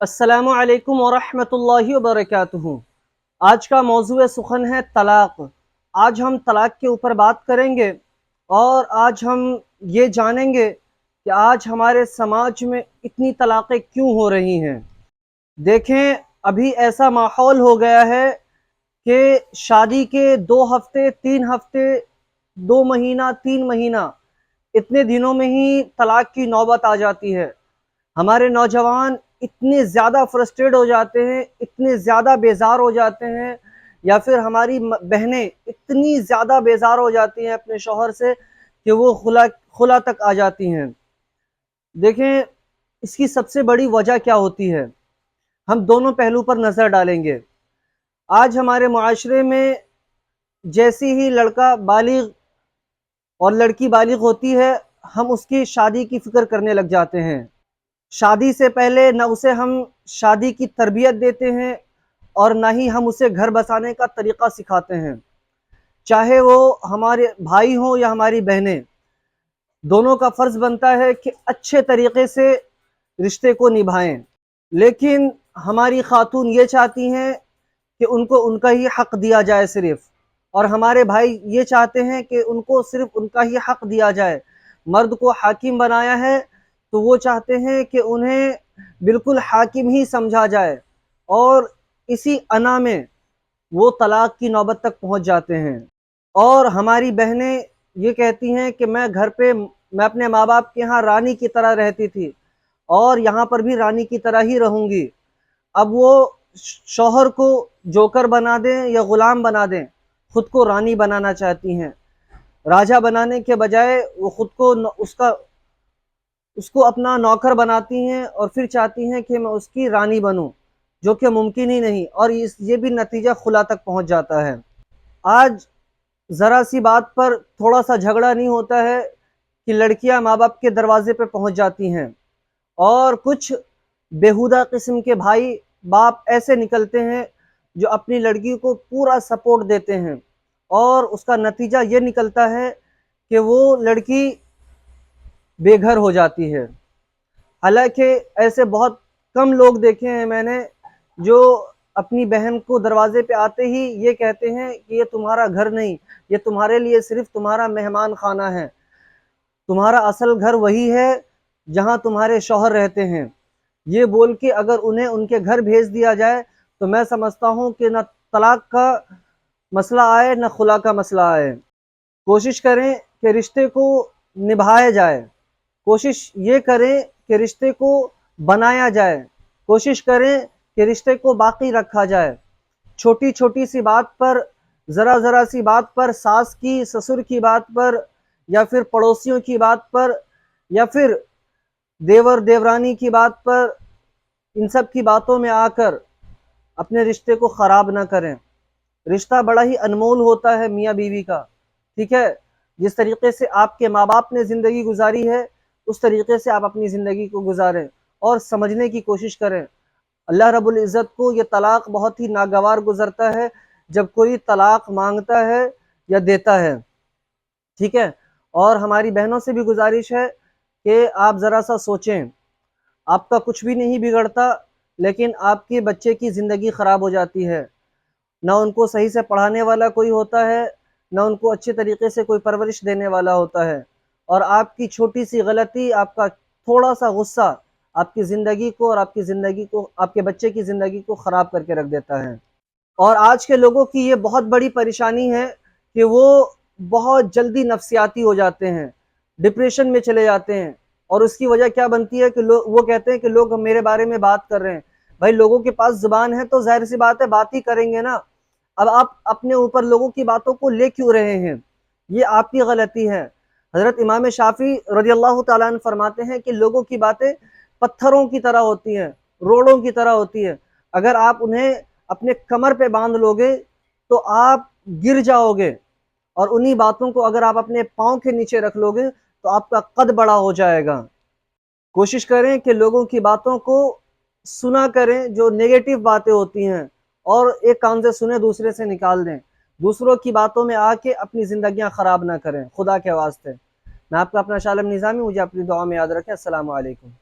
अस्सलामु अलैकुम वरहमतुल्लाहि वबरकातुहू। आज का मौजूद सुखन है तलाक। आज हम तलाक के ऊपर बात करेंगे और आज हम ये जानेंगे कि आज हमारे समाज में इतनी तलाक़ें क्यों हो रही हैं। देखें, अभी ऐसा माहौल हो गया है कि शादी के 2 हफ्ते 3 हफ्ते 2 महीना 3 महीना इतने दिनों में ही तलाक की नौबत आ जाती है। हमारे नौजवान इतने ज़्यादा फ्रस्ट्रेट हो जाते हैं, इतने ज़्यादा बेज़ार हो जाते हैं, या फिर हमारी बहनें इतनी ज़्यादा बेज़ार हो जाती हैं अपने शौहर से कि वो खुला तक आ जाती हैं। देखें, इसकी सबसे बड़ी वजह क्या होती है, हम दोनों पहलू पर नज़र डालेंगे। आज हमारे मुआशरे में जैसी ही लड़का बालिग और लड़की बालिग होती है, हम उसकी शादी की फ़िक्र करने लग जाते हैं। शादी से पहले न उसे हम शादी की तरबियत देते हैं और ना ही हम उसे घर बसाने का तरीक़ा सिखाते हैं। चाहे वो हमारे भाई हों या हमारी बहनें, दोनों का फ़र्ज़ बनता है कि अच्छे तरीक़े से रिश्ते को निभाएं। लेकिन हमारी खातून ये चाहती हैं कि उनको उनका ही हक़ दिया जाए सिर्फ़, और हमारे भाई ये चाहते हैं कि उनको सिर्फ़ उनका ही हक़ दिया जाए। मर्द को हाकिम बनाया है तो वो चाहते हैं कि उन्हें बिल्कुल हाकिम ही समझा जाए, और इसी अना में वो तलाक की नौबत तक पहुंच जाते हैं। और हमारी बहनें ये कहती हैं कि मैं अपने माँ बाप के यहाँ रानी की तरह रहती थी और यहाँ पर भी रानी की तरह ही रहूँगी। अब वो शौहर को जोकर बना दें या ग़ुलाम बना दें, खुद को रानी बनाना चाहती हैं। राजा बनाने के बजाय वो खुद को उसको अपना नौकर बनाती हैं और फिर चाहती हैं कि मैं उसकी रानी बनूं, जो कि मुमकिन ही नहीं, और ये भी नतीजा खुला तक पहुंच जाता है। आज ज़रा सी बात पर थोड़ा सा झगड़ा नहीं होता है कि लड़कियां माँ बाप के दरवाजे पे पहुंच जाती हैं, और कुछ बेहुदा किस्म के भाई बाप ऐसे निकलते हैं जो अपनी लड़की को पूरा सपोर्ट देते हैं, और उसका नतीजा ये निकलता है कि वो लड़की बेघर हो जाती है। हालांकि ऐसे बहुत कम लोग देखे हैं मैंने जो अपनी बहन को दरवाजे पे आते ही ये कहते हैं कि ये तुम्हारा घर नहीं, ये तुम्हारे लिए सिर्फ तुम्हारा मेहमान खाना है, तुम्हारा असल घर वही है जहां तुम्हारे शौहर रहते हैं। ये बोल के अगर उन्हें उनके घर भेज दिया जाए तो मैं समझता हूँ कि न तलाक का मसला आए न खुला का मसला आए। कोशिश करें कि रिश्ते को निभाया जाए, कोशिश ये करें कि रिश्ते को बनाया जाए, कोशिश करें कि रिश्ते को बाकी रखा जाए। छोटी छोटी सी बात पर, ज़रा सी बात पर, सास की ससुर की बात पर, या फिर पड़ोसियों की बात पर, या फिर देवर देवरानी की बात पर, इन सब की बातों में आकर अपने रिश्ते को ख़राब ना करें। रिश्ता बड़ा ही अनमोल होता है मियाँ बीवी का, ठीक है। जिस तरीके से आपके माँ बाप ने ज़िंदगी गुजारी है, उस तरीके से आप अपनी ज़िंदगी को गुजारें और समझने की कोशिश करें। अल्लाह रब्बुल इज़्ज़त को ये तलाक बहुत ही नागवार गुजरता है जब कोई तलाक मांगता है या देता है, ठीक है। और हमारी बहनों से भी गुजारिश है कि आप ज़रा सा सोचें, आपका कुछ भी नहीं बिगड़ता, लेकिन आपके बच्चे की ज़िंदगी ख़राब हो जाती है। ना उनको सही से पढ़ाने वाला कोई होता है, ना उनको अच्छे तरीके से कोई परवरिश देने वाला होता है, और आपकी छोटी सी गलती, आपका थोड़ा सा गुस्सा आपकी ज़िंदगी को और आपके बच्चे की ज़िंदगी को ख़राब करके रख देता है। और आज के लोगों की ये बहुत बड़ी परेशानी है कि वो बहुत जल्दी नफसियाती हो जाते हैं, डिप्रेशन में चले जाते हैं, और उसकी वजह क्या बनती है कि वो कहते हैं कि लोग मेरे बारे में बात कर रहे हैं। भाई, लोगों के पास ज़ुबान है तो ज़ाहिर सी बात है बात ही करेंगे ना। अब आप अपने ऊपर लोगों की बातों को ले क्यों रहे हैं, ये आपकी गलती है। हज़रत इमाम शाफी रज़ियल्लाहु ताला अन्हु फरमाते हैं कि लोगों की बातें पत्थरों की तरह होती हैं, रोड़ों की तरह होती है। अगर आप उन्हें अपने कमर पे बांध लोगे तो आप गिर जाओगे, और उन्हीं बातों को अगर आप अपने पाँव के नीचे रख लोगे तो आपका कद बड़ा हो जाएगा। कोशिश करें कि लोगों की बातों को सुना करें जो नेगेटिव बातें होती हैं, और एक कान से सुने दूसरे से निकाल दें। दूसरों की बातों में आके अपनी ज़िंदगियां ख़राब ना करें, खुदा के वास्ते। मैं आपका अपना शालम निज़ामी, मुझे अपनी दुआ में याद रखें। अस्सलामु अलैकुम।